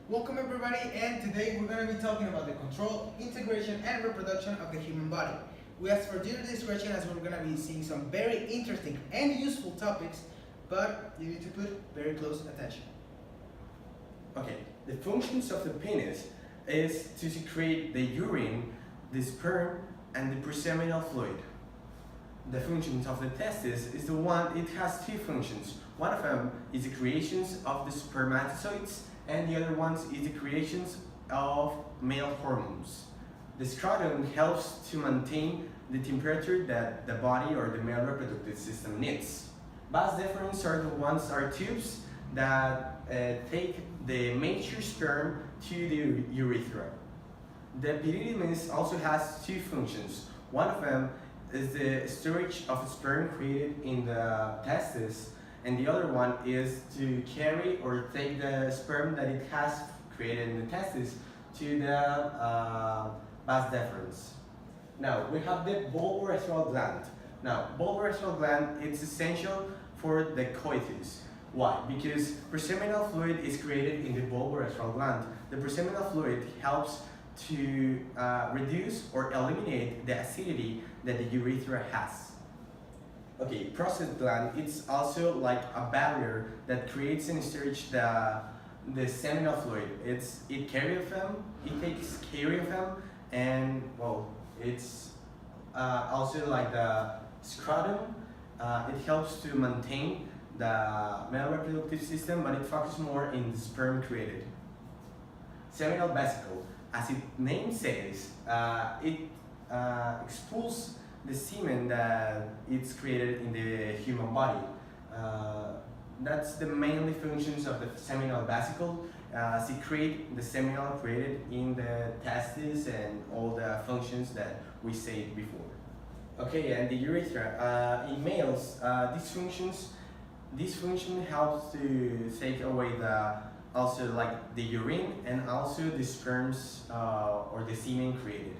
Welcome everybody, and today we're going to be talking about the control, integration, and reproduction of the human body. We ask for due discretion as we're going to be seeing some very interesting and useful topics, but you need to put very close attention. Okay, the functions of the penis is to secrete the urine, the sperm, and the preseminal fluid. The functions of the testis is the one, it has two functions. One of them is the creations of the spermatozoids, and the other one is the creations of male hormones. The scrotum helps to maintain the temperature that the body or the male reproductive system needs. Vas deferens are the ones are tubes that take the mature sperm to the urethra. The pt1 also has two functions. One of them is the storage of sperm created in the testis, and the other one is to carry or take the sperm that it has created in the testis to the vas deferens. Now we have the bulbourethral gland. Now bulbourethral gland is essential for the coitus. Why? Because preseminal fluid is created in the bulbourethral gland. The preseminal fluid helps to reduce or eliminate the acidity that the urethra has. Okay, prostate gland, it's also like a barrier that creates and storage the seminal fluid. It carries them, it takes care of them, and well, it's also like the scrotum. It helps to maintain the male reproductive system, but it focuses more in the sperm created. Seminal vesicle, as its name says, it expels the semen that it's created in the human body. That's the mainly functions of the seminal vesicle. Secrete the seminal created in the testes and all the functions that we said before. Okay, and the urethra. In males, this function helps to take away also like the urine and also the sperms or the semen created.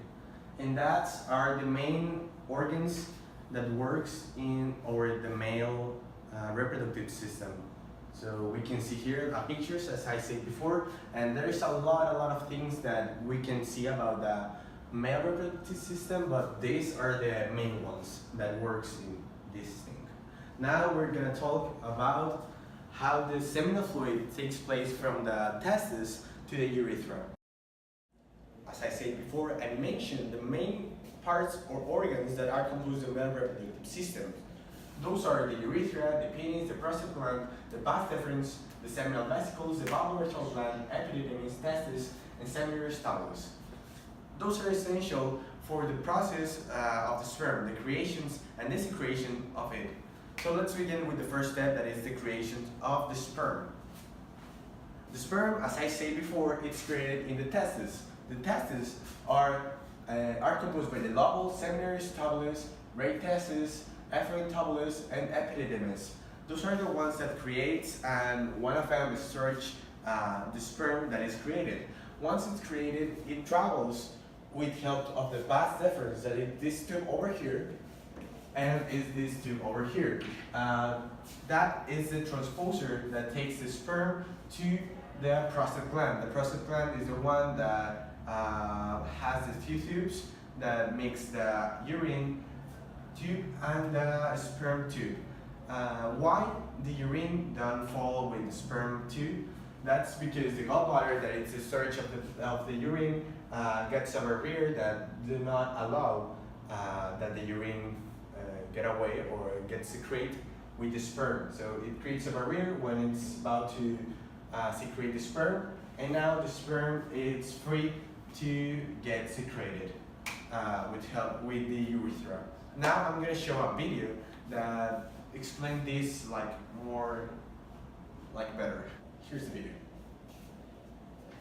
And that are the main organs that works in the male reproductive system. So we can see here pictures, as I said before, and there is a lot of things that we can see about the male reproductive system, but these are the main ones that works in this thing. Now we're gonna talk about how the seminal fluid takes place from the testes to the urethra. As I said before, I mentioned the main parts or organs that are composed of the male reproductive system. Those are the urethra, the penis, the prostate gland, the vas deferens, the seminal vesicles, the bulbourethral gland, epididymis, testis, and seminal stylus. Those are essential for the process of the sperm, the creations and the secretion of it. So let's begin with the first step, that is the creation of the sperm. The sperm, as I said before, it's created in the testes. The testes are composed by the lobule, seminary stylus, right testis, efferent tubulus, and epididymis. Those are the ones that creates, and one of them is storage the sperm that is created. Once it's created, it travels with help of the vas deferens, that is this tube over here, and is this tube over here. That is the transposer that takes the sperm to the prostate gland. The prostate gland is the one that has the two tubes that makes the urine tube and the sperm tube. Why the urine don't fall with the sperm tube? That's because the gallbladder, that it's the storage of the urine, gets a barrier that do not allow that the urine get away or get secreted with the sperm. So it creates a barrier when it's about to secrete the sperm, and now the sperm is free to get secreted with help with the urethra. Now I'm going to show a video that explains this more better. Here's the video.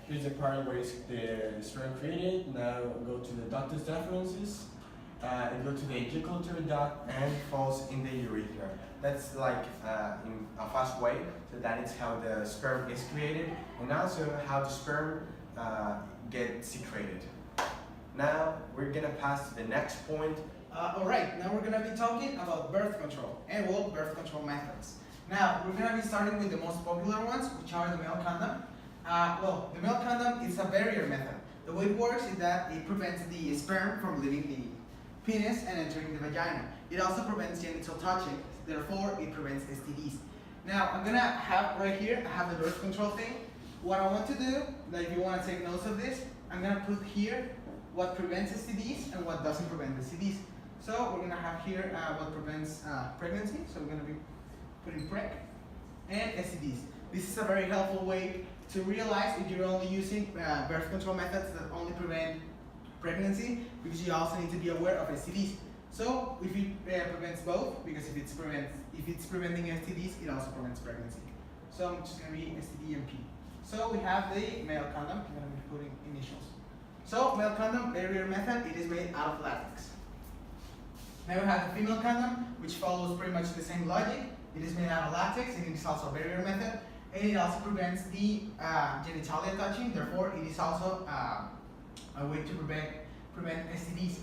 Here's the part where it's the sperm created. Now go to the ductus deferens, and go to the ejaculatory duct and falls in the urethra. That's in a fast way, so that is how the sperm is created, and also how the sperm gets secreted. Now we're gonna pass to the next point. Alright, now we're going to be talking about birth control and birth control methods. Now, we're going to be starting with the most popular ones, which are the male condom. Well, the male condom is a barrier method. The way it works is that it prevents the sperm from leaving the penis and entering the vagina. It also prevents genital touching, therefore it prevents STDs. Now, I'm gonna have right here, I have the birth control thing. What I want to do, like if you want to take notes of this, I'm gonna put here what prevents STDs and what doesn't prevent STDs. So we're gonna have here what prevents pregnancy. So we're gonna be putting PrEP and STDs. This is a very helpful way to realize if you're only using birth control methods that only prevent pregnancy, because you also need to be aware of STDs. So if it prevents both, because if it's preventing STDs, it also prevents pregnancy. So I'm just gonna be STD and P. So we have the male condom. I'm gonna be putting initials. So male condom, barrier method, it is made out of latex. Now we have the female condom, which follows pretty much the same logic. It is made out of latex, and it is also a barrier method, and it also prevents the genitalia touching. Therefore, it is also a way to prevent STDs.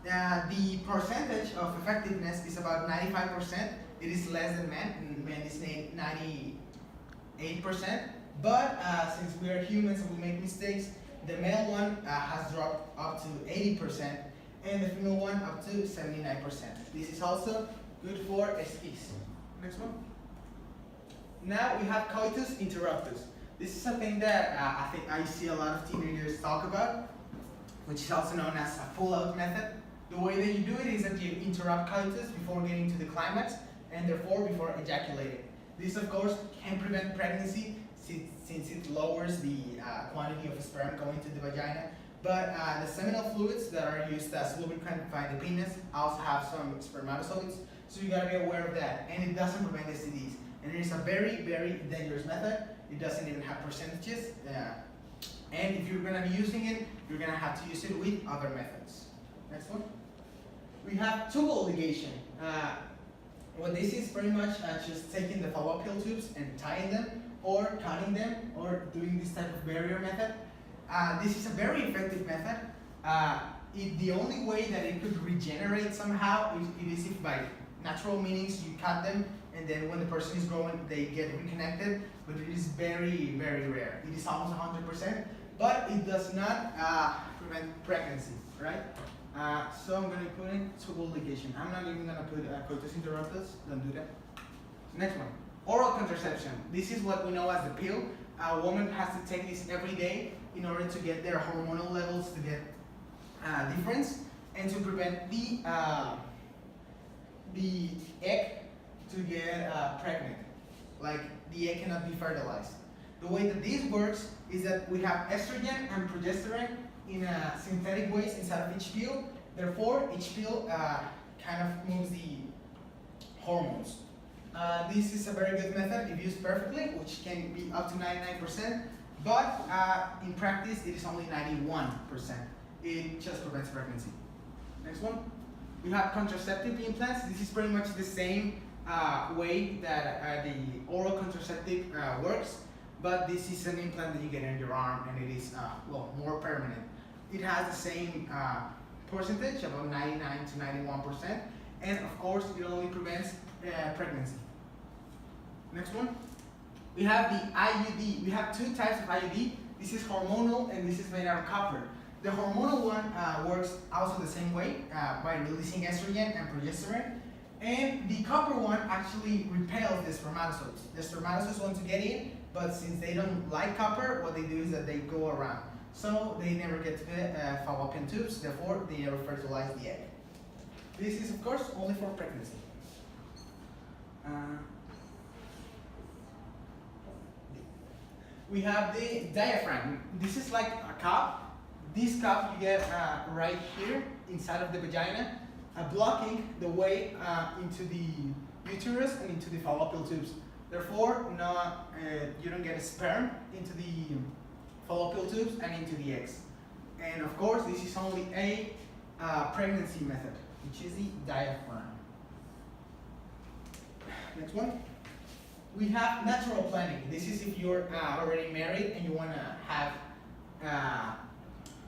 The percentage of effectiveness is about 95%. It is less than men, and men is 98%. But since we are humans and we make mistakes, the male one has dropped up to 80%, and the female one up to 79%. This is also good for STDs. Next one. Now we have coitus interruptus. This is a thing that I think I see a lot of teenagers talk about, which is also known as a pull-out method. The way that you do it is that you interrupt coitus before getting to the climax, and therefore before ejaculating. This, of course, can prevent pregnancy since it lowers the quantity of sperm going to the vagina. But the seminal fluids that are used as lubricant by the penis also have some spermatozoids, so you gotta be aware of that. And it doesn't prevent STDs. And it is a very, very dangerous method. It doesn't even have percentages. And if you're gonna be using it, you're gonna have to use it with other methods. Next one. We have tubal ligation. What this is pretty much just taking the fallopian tubes and tying them, or cutting them, or doing this type of barrier method. This is a very effective method. The only way that it could regenerate somehow is if by natural means you cut them, and then when the person is growing, they get reconnected, but it is very, very rare. It is almost 100%, but it does not prevent pregnancy, right? So I'm going to put in tubal ligation. I'm not even going to put coitus interruptus. Don't do that. Next one, oral contraception. This is what we know as the pill. A woman has to take this every day in order to get their hormonal levels to get difference, and to prevent the egg to get pregnant. Like the egg cannot be fertilized. The way that this works is that we have estrogen and progesterone in synthetic ways inside of each pill. Therefore, each pill kind of moves the hormones. This is a very good method if used perfectly, which can be up to 99%, but in practice it is only 91%. It just prevents pregnancy. Next one. We have contraceptive implants. This is pretty much the same way that the oral contraceptive works, but this is an implant that you get in your arm, and it is well, more permanent. It has the same percentage, about 99 to 91%, and of course it only prevents pregnancy. Next one. We have the IUD. We have two types of IUD. This is hormonal, and this is made out of copper. The hormonal one works also the same way by releasing estrogen and progesterone, and the copper one actually repels the spermatozoids. The spermatozoids want to get in, but since they don't like copper, what they do is that they go around. So they never get to the fallopian tubes, therefore they never fertilize the egg. This is of course only for pregnancy. We have the diaphragm. This is like a cup. This cup you get right here inside of the vagina, blocking the way into the uterus and into the fallopian tubes. Therefore, you don't get sperm into the fallopian tubes and into the eggs. And of course, this is only a pregnancy method, which is the diaphragm. Next one. We have natural planning. This is if you're already married and you want to have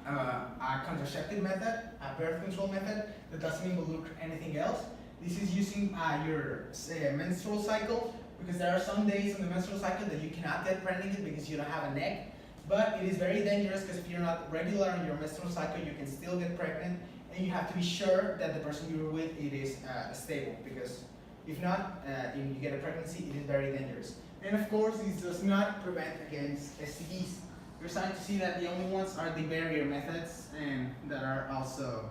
a contraceptive method, a birth control method that doesn't involve anything else. This is using your menstrual cycle because there are some days in the menstrual cycle that you cannot get pregnant because you don't have an egg. But it is very dangerous because if you're not regular on your menstrual cycle, you can still get pregnant, and you have to be sure that the person you're with it is stable, because if not, if you get a pregnancy, it is very dangerous. And of course, this does not prevent against STDs. You're starting to see that the only ones are the barrier methods, and that are also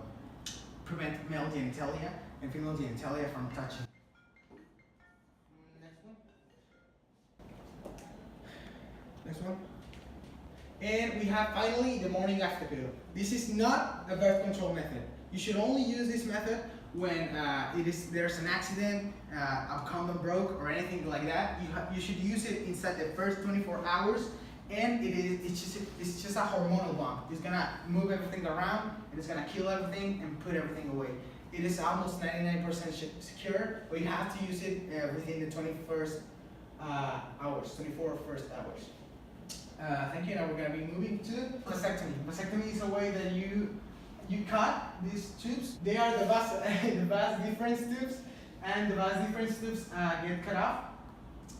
prevent male genitalia and female genitalia from touching. Next one. Next one. And we have finally the morning after pill. This is not a birth control method. You should only use this method when there's an accident, a condom broke, or anything like that. You should use it inside the first 24 hours, and it's just a hormonal bomb. It's gonna move everything around, and it's gonna kill everything and put everything away. It is almost 99% secure, but you have to use it within the 24 first hours. Thank you. Now we're going to be moving to vasectomy. Vasectomy is a way that you cut these tubes. They are the vas deferens tubes, and the vas deferens tubes get cut off.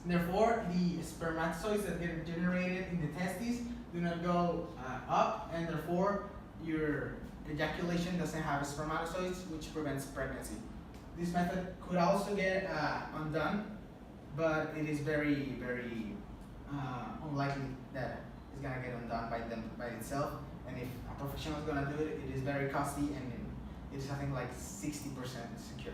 Therefore, the spermatozoids that get generated in the testes do not go up, and therefore your ejaculation doesn't have spermatozoids, which prevents pregnancy. This method could also get undone, but it is very, very unlikely that it's gonna get undone by itself. And if a professional is gonna do it, it is very costly, and it is something like 60% secure.